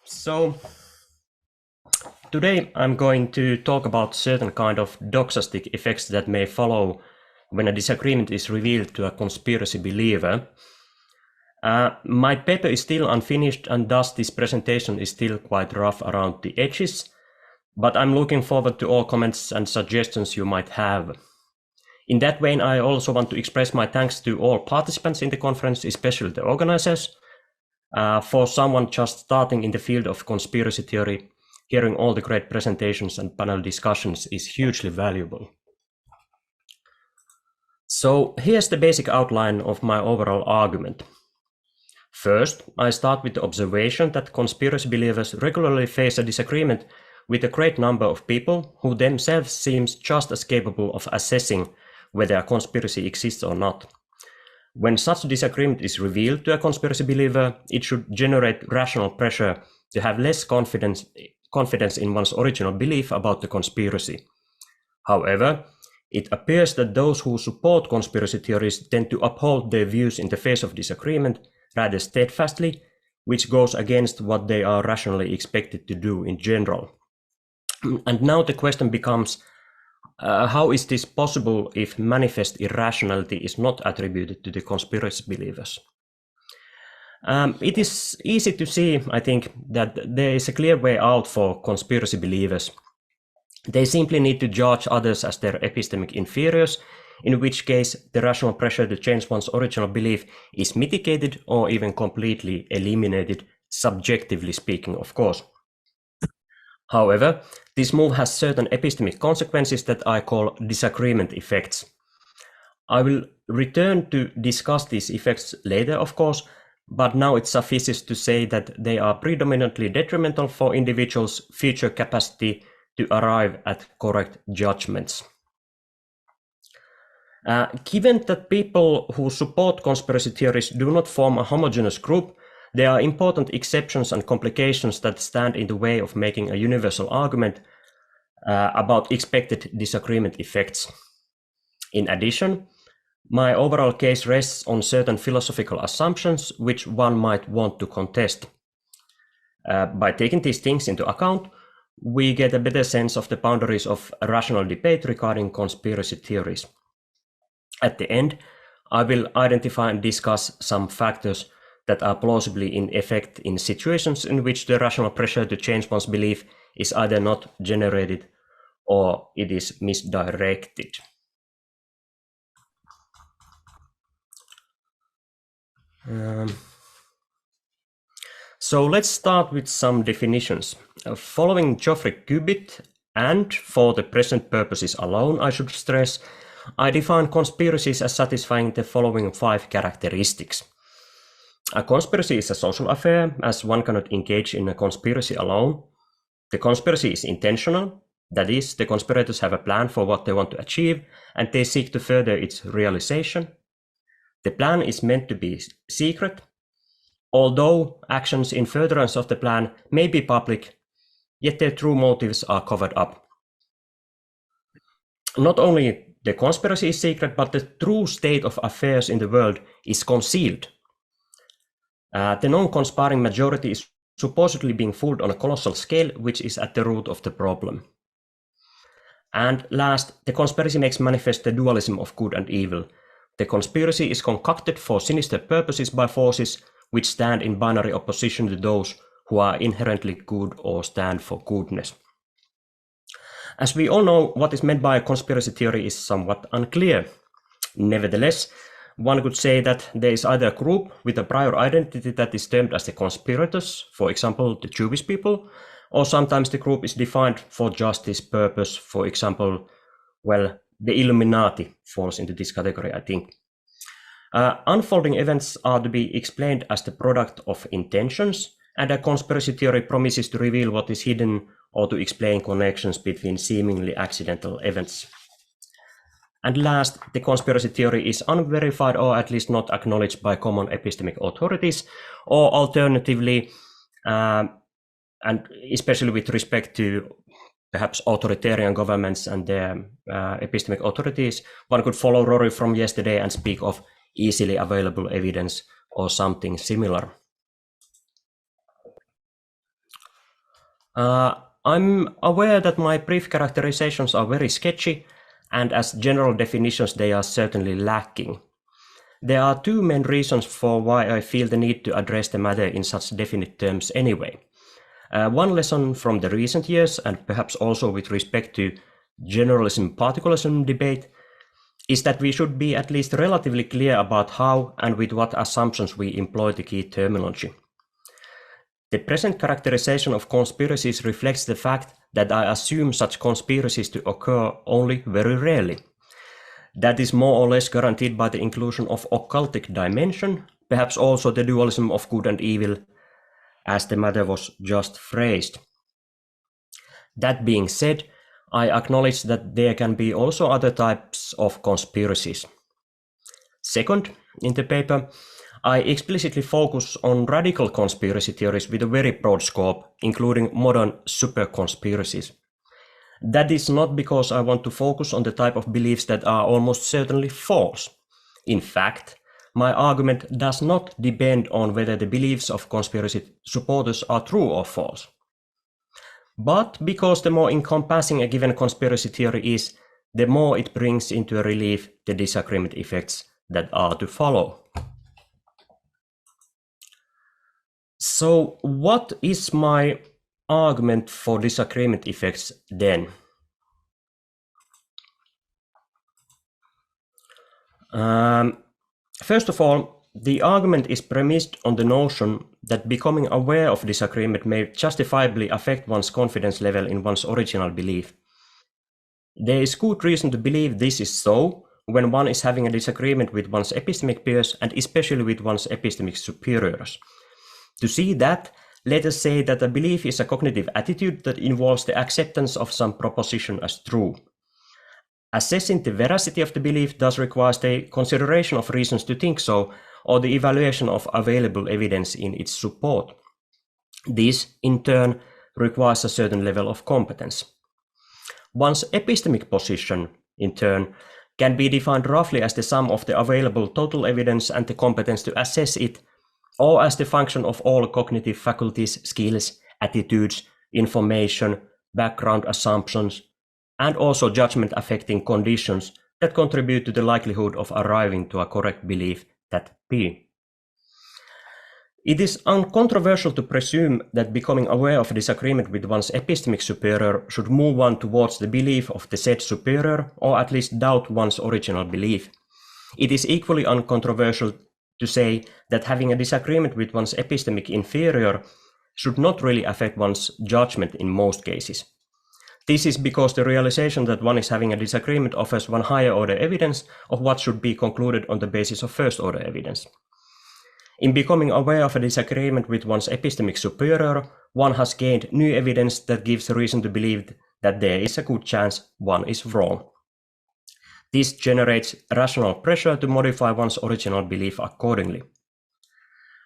So today I'm going to talk about certain kind of doxastic effects that may follow when a disagreement is revealed to a conspiracy believer. My paper is still unfinished, and thus this presentation is still quite rough around the edges, but I'm looking forward to all comments and suggestions you might have. In that vein, I also want to express my thanks to all participants in the conference, especially the organizers. For someone just starting in the field of conspiracy theory, hearing all the great presentations and panel discussions is hugely valuable. So here's the basic outline of my overall argument. First, I start with the observation that conspiracy believers regularly face a disagreement with a great number of people who themselves seem just as capable of assessing whether a conspiracy exists or not. When such disagreement is revealed to a conspiracy believer, it should generate rational pressure to have less confidence in one's original belief about the conspiracy. However, it appears that those who support conspiracy theories tend to uphold their views in the face of disagreement rather steadfastly, which goes against what they are rationally expected to do in general. And now the question becomes, how is this possible if manifest irrationality is not attributed to the conspiracy believers? It is easy to see, I think, that there is a clear way out for conspiracy believers. They simply need to judge others as their epistemic inferiors, in which case the rational pressure to change one's original belief is mitigated or even completely eliminated, subjectively speaking, of course. However, this move has certain epistemic consequences that I call disagreement effects. I will return to discuss these effects later, of course, but now it suffices to say that they are predominantly detrimental for individuals' future capacity to arrive at correct judgments. Given that people who support conspiracy theories do not form a homogeneous group, there are important exceptions and complications that stand in the way of making a universal argument about expected disagreement effects. In addition, my overall case rests on certain philosophical assumptions which one might want to contest. By taking these things into account, we get a better sense of the boundaries of a rational debate regarding conspiracy theories. At the end, I will identify and discuss some factors that are plausibly in effect in situations in which the rational pressure to change one's belief is either not generated or it is misdirected. So let's start with some definitions. Following Geoffrey Cubitt, and for the present purposes alone, I should stress, I define conspiracies as satisfying the following 5 characteristics. A conspiracy is a social affair, as one cannot engage in a conspiracy alone. The conspiracy is intentional, that is, the conspirators have a plan for what they want to achieve, and they seek to further its realization. The plan is meant to be secret, although actions in furtherance of the plan may be public, yet their true motives are covered up. Not only the conspiracy is secret, but the true state of affairs in the world is concealed. The non-conspiring majority is supposedly being fooled on a colossal scale, which is at the root of the problem. And last, the conspiracy makes manifest the dualism of good and evil. The conspiracy is concocted for sinister purposes by forces which stand in binary opposition to those who are inherently good or stand for goodness. As we all know, what is meant by a conspiracy theory is somewhat unclear. Nevertheless, one could say that there is either a group with a prior identity that is termed as the conspirators, for example, the Jewish people, or sometimes the group is defined for justice purpose, for example, well, the Illuminati falls into this category, I think. Unfolding events are to be explained as the product of intentions, and a conspiracy theory promises to reveal what is hidden or to explain connections between seemingly accidental events. And last, the conspiracy theory is unverified or at least not acknowledged by common epistemic authorities, or alternatively, and especially with respect to perhaps authoritarian governments and their epistemic authorities, one could follow Rory from yesterday and speak of easily available evidence or something similar. I'm aware that my brief characterizations are very sketchy, and as general definitions they are certainly lacking. There are two main reasons for why I feel the need to address the matter in such definite terms anyway. One lesson from the recent years, and perhaps also with respect to generalism-particularism debate, is that we should be at least relatively clear about how and with what assumptions we employ the key terminology. The present characterization of conspiracies reflects the fact that I assume such conspiracies to occur only very rarely. That is more or less guaranteed by the inclusion of occultic dimension, perhaps also the dualism of good and evil, as the matter was just phrased. That being said, I acknowledge that there can be also other types of conspiracies. Second, in the paper, I explicitly focus on radical conspiracy theories with a very broad scope, including modern super conspiracies. That is not because I want to focus on the type of beliefs that are almost certainly false. In fact, my argument does not depend on whether the beliefs of conspiracy supporters are true or false, but because the more encompassing a given conspiracy theory is, the more it brings into relief the disagreement effects that are to follow. So, what is my argument for disagreement effects then? First of all, the argument is premised on the notion that becoming aware of disagreement may justifiably affect one's confidence level in one's original belief. There is good reason to believe this is so when one is having a disagreement with one's epistemic peers and especially with one's epistemic superiors. To see that, let us say that a belief is a cognitive attitude that involves the acceptance of some proposition as true. Assessing the veracity of the belief thus requires the consideration of reasons to think so, or the evaluation of available evidence in its support. This, in turn, requires a certain level of competence. One's epistemic position, in turn, can be defined roughly as the sum of the available total evidence and the competence to assess it, or as the function of all cognitive faculties, skills, attitudes, information, background assumptions, and also judgment affecting conditions that contribute to the likelihood of arriving to a correct belief that P. It is uncontroversial to presume that becoming aware of a disagreement with one's epistemic superior should move one towards the belief of the said superior, or at least doubt one's original belief. It is equally uncontroversial to say that having a disagreement with one's epistemic inferior should not really affect one's judgment in most cases. This is because the realization that one is having a disagreement offers one higher order evidence of what should be concluded on the basis of first order evidence. In becoming aware of a disagreement with one's epistemic superior, one has gained new evidence that gives reason to believe that there is a good chance one is wrong. This generates rational pressure to modify one's original belief accordingly.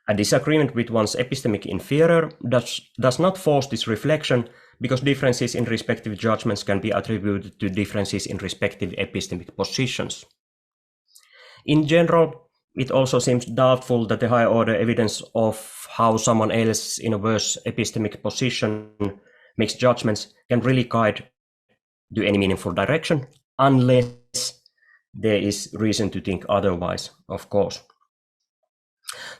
A disagreement with one's epistemic inferior does not force this reflection, because differences in respective judgments can be attributed to differences in respective epistemic positions. In general, it also seems doubtful that the higher order evidence of how someone else in a worse epistemic position makes judgments can really guide to any meaningful direction, unless there is reason to think otherwise, of course.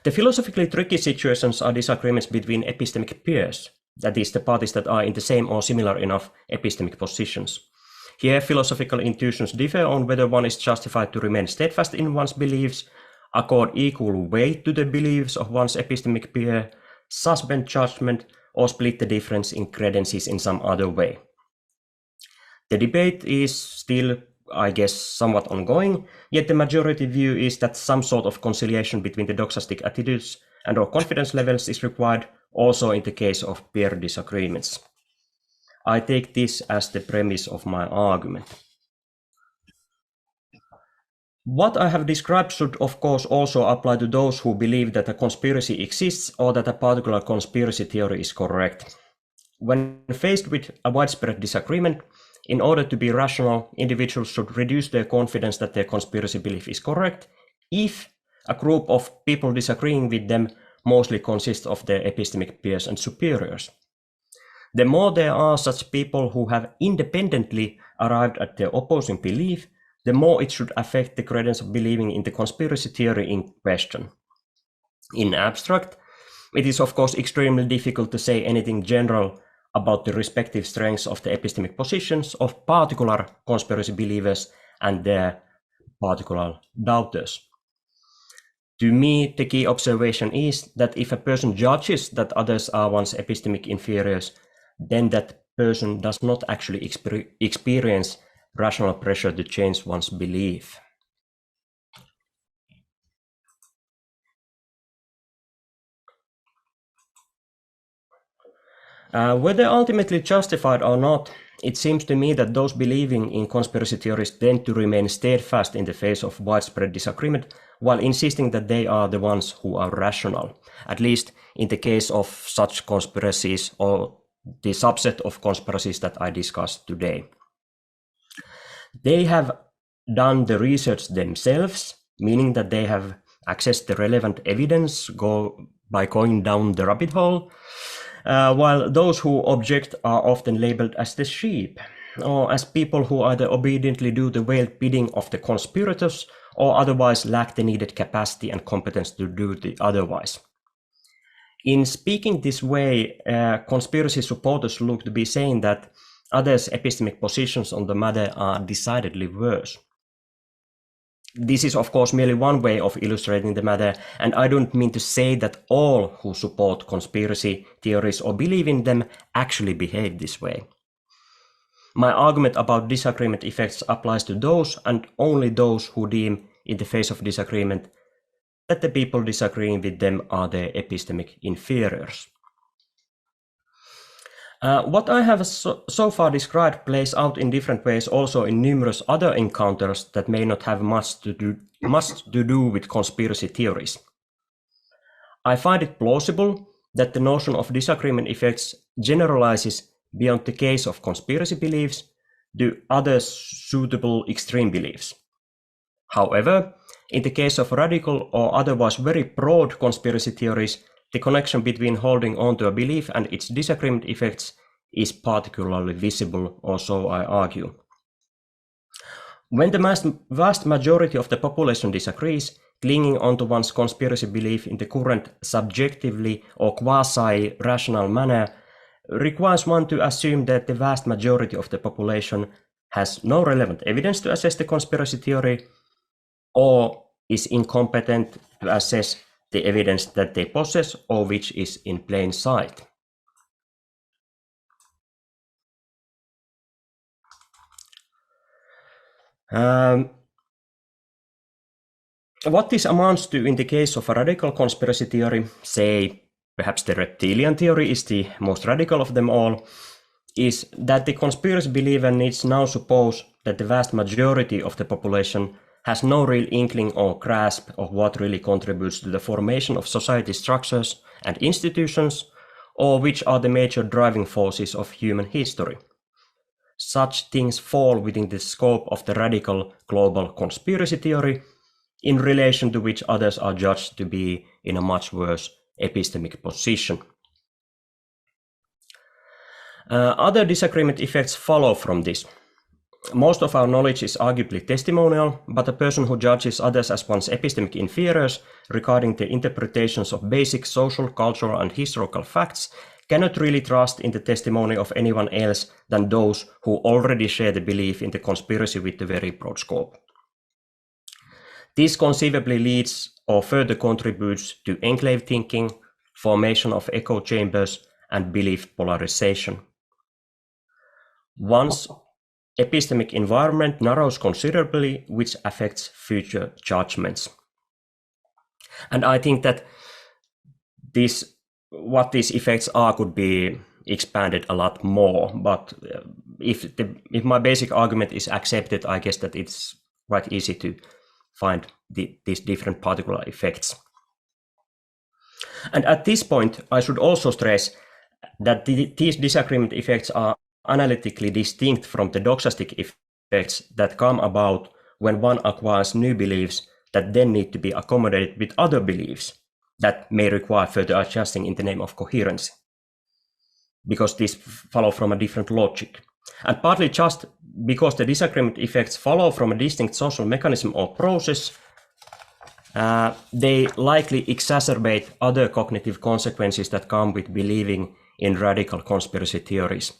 The philosophically tricky situations are disagreements between epistemic peers, that is, the parties that are in the same or similar enough epistemic positions. Here, philosophical intuitions differ on whether one is justified to remain steadfast in one's beliefs, accord equal weight to the beliefs of one's epistemic peer, suspend judgment, or split the difference in credences in some other way. The debate is still, I guess, somewhat ongoing, yet the majority view is that some sort of conciliation between the doxastic attitudes and or confidence levels is required, also in the case of peer disagreements. I take this as the premise of my argument. What I have described should of course also apply to those who believe that a conspiracy exists or that a particular conspiracy theory is correct. When faced with a widespread disagreement, in order to be rational, individuals should reduce their confidence that their conspiracy belief is correct if a group of people disagreeing with them mostly consists of their epistemic peers and superiors. The more there are such people who have independently arrived at their opposing belief, the more it should affect the credence of believing in the conspiracy theory in question. In abstract, it is of course extremely difficult to say anything general about the respective strengths of the epistemic positions of particular conspiracy believers and their particular doubters. To me, the key observation is that if a person judges that others are one's epistemic inferiors, then that person does not actually experience rational pressure to change one's belief. Whether ultimately justified or not, it seems to me that those believing in conspiracy theories tend to remain steadfast in the face of widespread disagreement, while insisting that they are the ones who are rational, at least in the case of such conspiracies or the subset of conspiracies that I discussed today. They have done the research themselves, meaning that they have accessed the relevant evidence by going down the rabbit hole, while those who object are often labeled as the sheep, or as people who either obediently do the veiled bidding of the conspirators or otherwise lack the needed capacity and competence to do the otherwise. In speaking this way, conspiracy supporters look to be saying that others' epistemic positions on the matter are decidedly worse. This is of course merely one way of illustrating the matter, and I don't mean to say that all who support conspiracy theories or believe in them actually behave this way. My argument about disagreement effects applies to those and only those who deem, in the face of disagreement, that the people disagreeing with them are their epistemic inferiors. What I have so far described plays out in different ways also in numerous other encounters that may not have much to do with conspiracy theories. I find it plausible that the notion of disagreement effects generalizes beyond the case of conspiracy beliefs to other suitable extreme beliefs. However, in the case of radical or otherwise very broad conspiracy theories, the connection between holding on to a belief and its disagreement effects is particularly visible, or so I argue. When the vast majority of the population disagrees, clinging onto one's conspiracy belief in the current subjectively or quasi-rational manner requires one to assume that the vast majority of the population has no relevant evidence to assess the conspiracy theory, or is incompetent to assess the evidence that they possess or which is in plain sight. What this amounts to in the case of a radical conspiracy theory, say perhaps the reptilian theory is the most radical of them all, is that the conspiracy believer needs now suppose that the vast majority of the population has no real inkling or grasp of what really contributes to the formation of society structures and institutions, or which are the major driving forces of human history. Such things fall within the scope of the radical global conspiracy theory, in relation to which others are judged to be in a much worse epistemic position. Other disagreement effects follow from this. Most of our knowledge is arguably testimonial, but a person who judges others as one's epistemic inferiors regarding the interpretations of basic social, cultural, and historical facts cannot really trust in the testimony of anyone else than those who already share the belief in the conspiracy with the very broad scope. This conceivably leads or further contributes to enclave thinking, formation of echo chambers, and belief polarization. One's epistemic environment narrows considerably, which affects future judgments. And I think that what these effects are could be expanded a lot more, but if my basic argument is accepted, I guess that it's quite easy to find these different particular effects. And at this point, I should also stress that these disagreement effects are analytically distinct from the doxastic effects that come about when one acquires new beliefs that then need to be accommodated with other beliefs that may require further adjusting in the name of coherency. because these follow from a different logic. And partly just because the disagreement effects follow from a distinct social mechanism or process, they likely exacerbate other cognitive consequences that come with believing in radical conspiracy theories.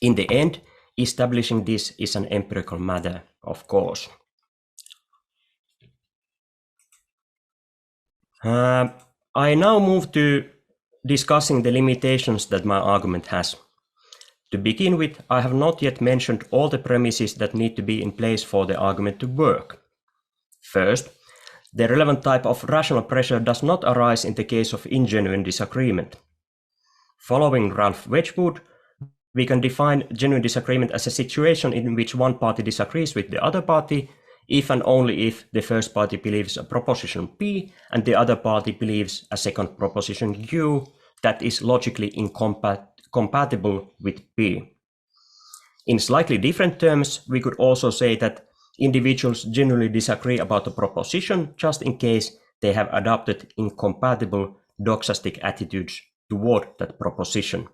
In the end, establishing this is an empirical matter, of course. I now move to discussing the limitations that my argument has. To begin with, I have not yet mentioned all the premises that need to be in place for the argument to work. First, the relevant type of rational pressure does not arise in the case of ingenuine disagreement. Following Ralph Wedgwood, we can define genuine disagreement as a situation in which one party disagrees with the other party if and only if the first party believes a proposition P and the other party believes a second proposition Q that is logically incompatible with P. In slightly different terms, we could also say that individuals genuinely disagree about a proposition just in case they have adopted incompatible doxastic attitudes toward that proposition.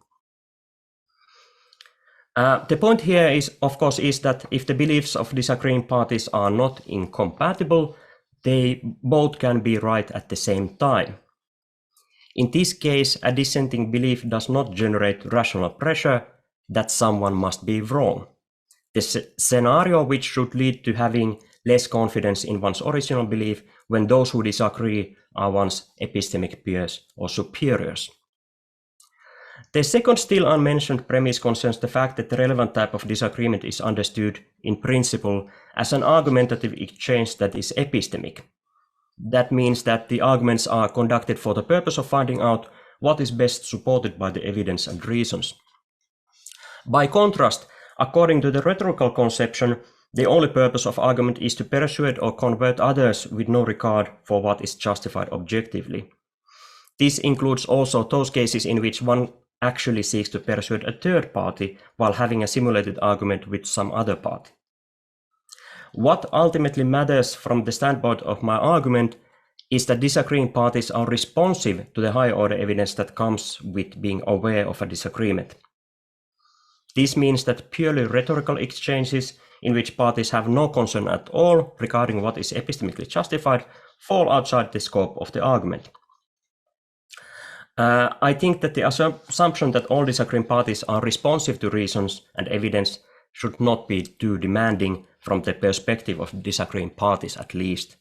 The point here is, of course, is that if the beliefs of disagreeing parties are not incompatible, they both can be right at the same time. In this case, a dissenting belief does not generate rational pressure that someone must be wrong. The scenario which should lead to having less confidence in one's original belief when those who disagree are one's epistemic peers or superiors. The second still unmentioned premise concerns the fact that the relevant type of disagreement is understood in principle as an argumentative exchange that is epistemic. That means that the arguments are conducted for the purpose of finding out what is best supported by the evidence and reasons. By contrast, according to the rhetorical conception, the only purpose of argument is to persuade or convert others with no regard for what is justified objectively. This includes also those cases in which one actually seeks to persuade a third party while having a simulated argument with some other party. What ultimately matters from the standpoint of my argument is that disagreeing parties are responsive to the higher order evidence that comes with being aware of a disagreement. This means that purely rhetorical exchanges in which parties have no concern at all regarding what is epistemically justified fall outside the scope of the argument. I think that the assumption that all disagreeing parties are responsive to reasons and evidence should not be too demanding from the perspective of disagreeing parties, at least.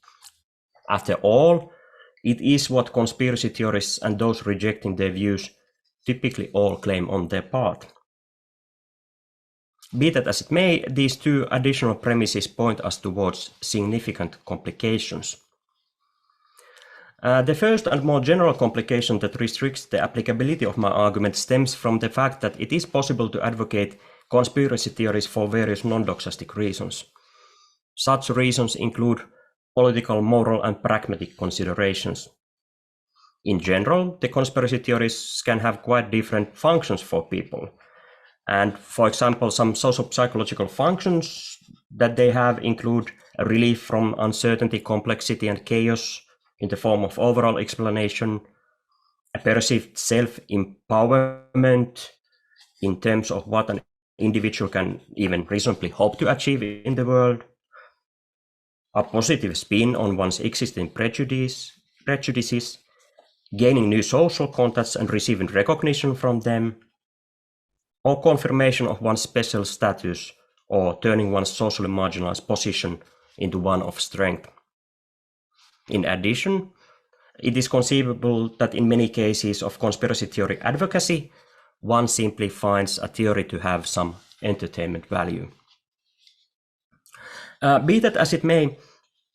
After all, it is what conspiracy theorists and those rejecting their views typically all claim on their part. Be that as it may, these two additional premises point us towards significant complications. The first and more general complication that restricts the applicability of my argument stems from the fact that it is possible to advocate conspiracy theories for various non-doxastic reasons. Such reasons include political, moral, and pragmatic considerations. In general, the conspiracy theories can have quite different functions for people. And for example, some socio-psychological functions that they have include a relief from uncertainty, complexity, and chaos in the form of overall explanation, a perceived self-empowerment in terms of what an individual can even reasonably hope to achieve in the world, a positive spin on one's existing prejudices, gaining new social contacts and receiving recognition from them, or confirmation of one's special status or turning one's socially marginalized position into one of strength. In addition, it is conceivable that in many cases of conspiracy theory advocacy, one simply finds a theory to have some entertainment value. Be that as it may,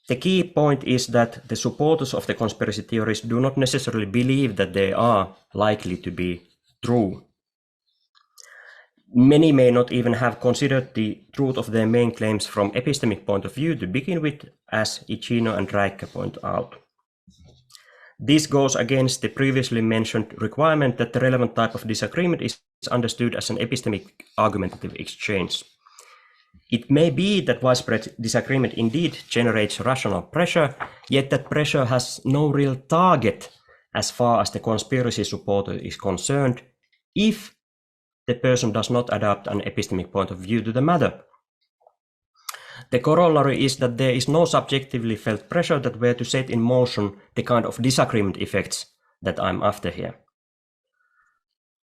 the key point is that the supporters of the conspiracy theories do not necessarily believe that they are likely to be true. Many may not even have considered the truth of their main claims from epistemic point of view to begin with, as Ichino and Räikkä point out. This goes against the previously mentioned requirement that the relevant type of disagreement is understood as an epistemic argumentative exchange. It may be that widespread disagreement indeed generates rational pressure, yet that pressure has no real target as far as the conspiracy supporter is concerned, if the person does not adopt an epistemic point of view to the matter. The corollary is that there is no subjectively felt pressure that were to set in motion the kind of disagreement effects that I'm after here.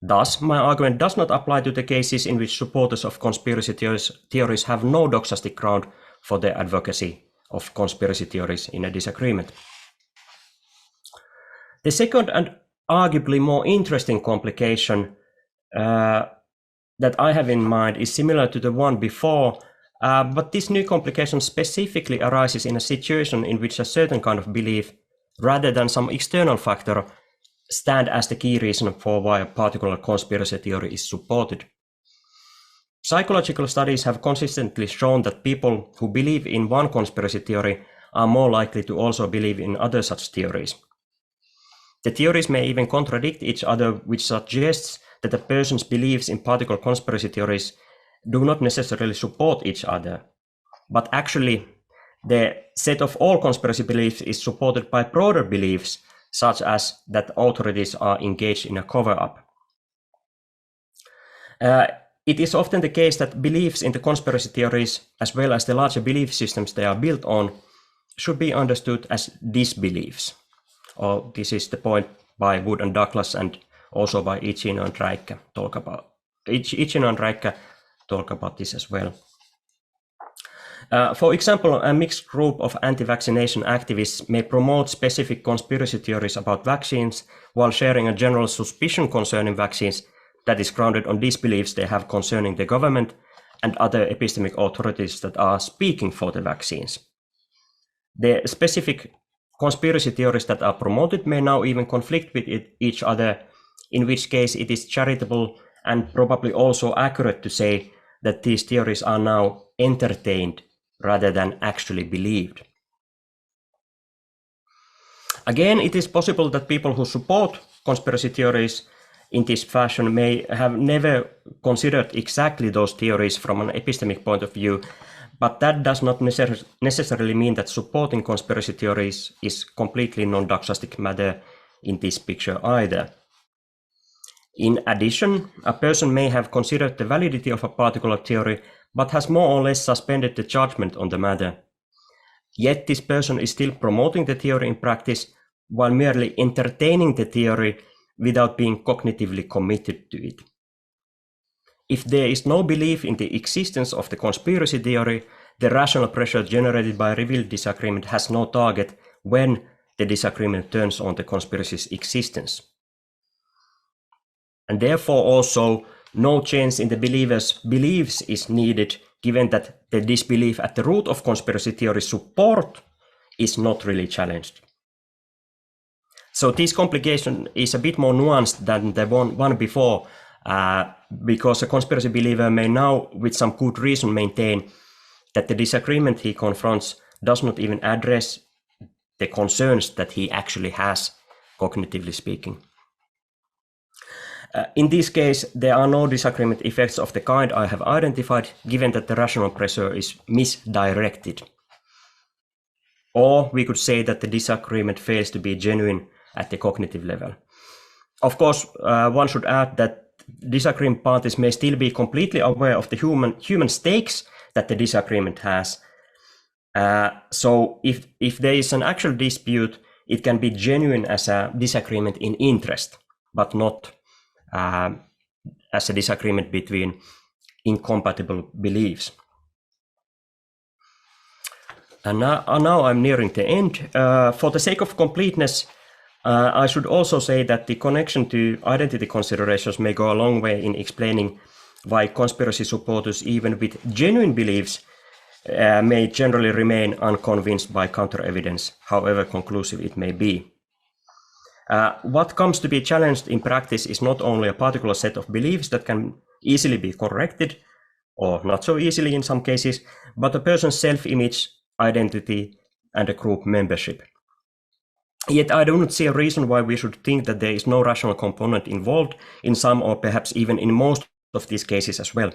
Thus, my argument does not apply to the cases in which supporters of conspiracy theories have no doxastic ground for their advocacy of conspiracy theories in a disagreement. The second and arguably more interesting complication that I have in mind is similar to the one before, but this new complication specifically arises in a situation in which a certain kind of belief, rather than some external factor, stand as the key reason for why a particular conspiracy theory is supported. Psychological studies have consistently shown that people who believe in one conspiracy theory are more likely to also believe in other such theories. The theories may even contradict each other, which suggests that a person's beliefs in particular conspiracy theories do not necessarily support each other, but actually the set of all conspiracy beliefs is supported by broader beliefs, such as that authorities are engaged in a cover-up. It is often the case that beliefs in the conspiracy theories, as well as the larger belief systems they are built on, should be understood as disbeliefs. This is the point by Wood and Douglas, and also by Ichino and Räikkä talk about this as well. For example, a mixed group of anti-vaccination activists may promote specific conspiracy theories about vaccines while sharing a general suspicion concerning vaccines that is grounded on disbeliefs they have concerning the government and other epistemic authorities that are speaking for the vaccines. The specific conspiracy theories that are promoted may now even conflict with each other, in which case it is charitable and probably also accurate to say that these theories are now entertained rather than actually believed. Again, it is possible that people who support conspiracy theories in this fashion may have never considered exactly those theories from an epistemic point of view, but that does not necessarily mean that supporting conspiracy theories is completely non-doxastic matter in this picture either. In addition, a person may have considered the validity of a particular theory, but has more or less suspended the judgment on the matter. Yet this person is still promoting the theory in practice while merely entertaining the theory without being cognitively committed to it. If there is no belief in the existence of the conspiracy theory, the rational pressure generated by revealed disagreement has no target when the disagreement turns on the conspiracy's existence. And therefore also no change in the believer's beliefs is needed, given that the disbelief at the root of conspiracy theory support is not really challenged. So this complication is a bit more nuanced than the one before, because a conspiracy believer may now, with some good reason, maintain that the disagreement he confronts does not even address the concerns that he actually has, cognitively speaking. In this case, there are no disagreement effects of the kind I have identified, given that the rational pressure is misdirected. Or we could say that the disagreement fails to be genuine at the cognitive level. Of course, one should add that disagreeing parties may still be completely aware of the human stakes that the disagreement has. So if there is an actual dispute, it can be genuine as a disagreement in interest, but not as a disagreement between incompatible beliefs. And now I'm nearing the end. For the sake of completeness, I should also say that the connection to identity considerations may go a long way in explaining why conspiracy supporters, even with genuine beliefs, may generally remain unconvinced by counter-evidence, however conclusive it may be. What comes to be challenged in practice is not only a particular set of beliefs that can easily be corrected, or not so easily in some cases, but a person's self-image, identity, and a group membership. Yet I do not see a reason why we should think that there is no rational component involved in some, or perhaps even in most of these cases as well.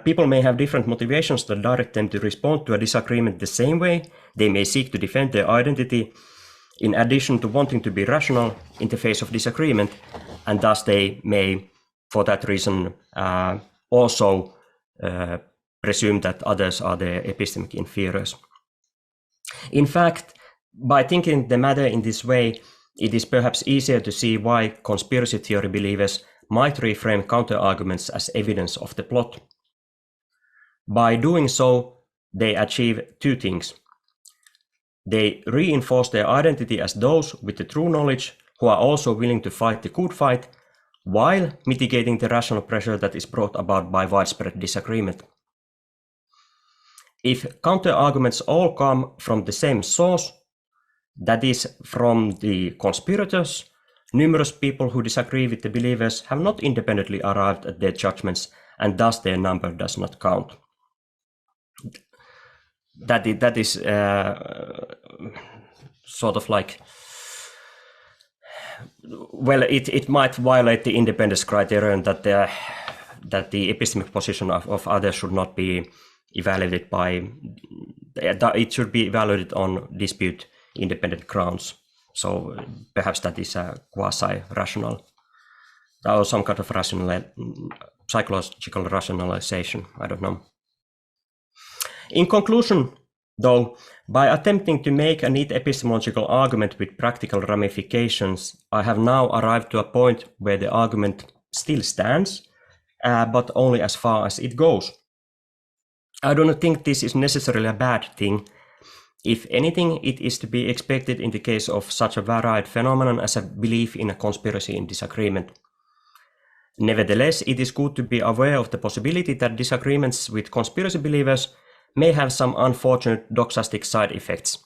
People may have different motivations that direct them to respond to a disagreement the same way. They may seek to defend their identity, in addition to wanting to be rational in the face of disagreement, and thus they may, for that reason, also presume that others are their epistemic inferiors. In fact, by thinking the matter in this way, it is perhaps easier to see why conspiracy theory believers might reframe counter-arguments as evidence of the plot. By doing so, they achieve two things. They reinforce their identity as those with the true knowledge who are also willing to fight the good fight, while mitigating the rational pressure that is brought about by widespread disagreement. If counter-arguments all come from the same source, that is, from the conspirators, numerous people who disagree with the believers have not independently arrived at their judgments, and thus their number does not count. That is sort of like, well, it might violate the independence criterion that the epistemic position of others should not be evaluated by, it should be evaluated on dispute independent grounds. So perhaps that is a quasi-rational, or some kind of psychological rationalization, I don't know. In conclusion, though, by attempting to make a neat epistemological argument with practical ramifications, I have now arrived to a point where the argument still stands, but only as far as it goes. I do not think this is necessarily a bad thing. If anything, it is to be expected in the case of such a varied phenomenon as a belief in a conspiracy in disagreement. Nevertheless, it is good to be aware of the possibility that disagreements with conspiracy believers may have some unfortunate doxastic side effects.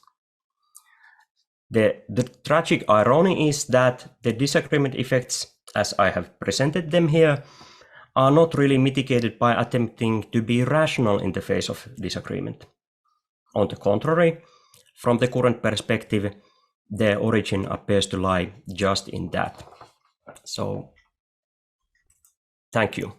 The tragic irony is that the disagreement effects, as I have presented them here, are not really mitigated by attempting to be rational in the face of disagreement. On the contrary, from the current perspective, their origin appears to lie just in that. So, thank you.